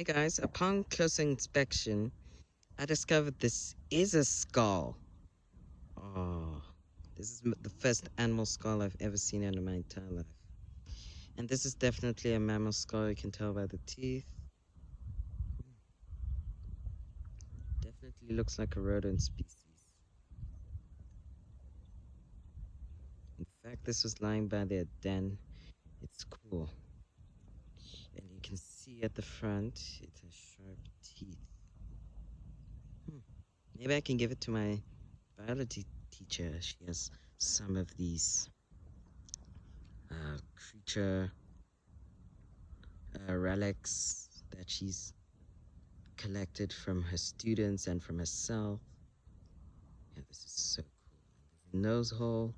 Hey guys, upon closer inspection, I discovered this is a skull. Oh, this is the first animal skull I've ever seen in my entire life. And this is definitely a mammal skull, you can tell by the teeth. Definitely looks like a rodent species. In fact, this was lying by their den. It's cool. And you can see at the front, it has sharp teeth. Hmm. Maybe I can give it to my biology teacher. She has some of these creature relics that she's collected from her students and from herself. Yeah, this is so cool. And there's a nose hole.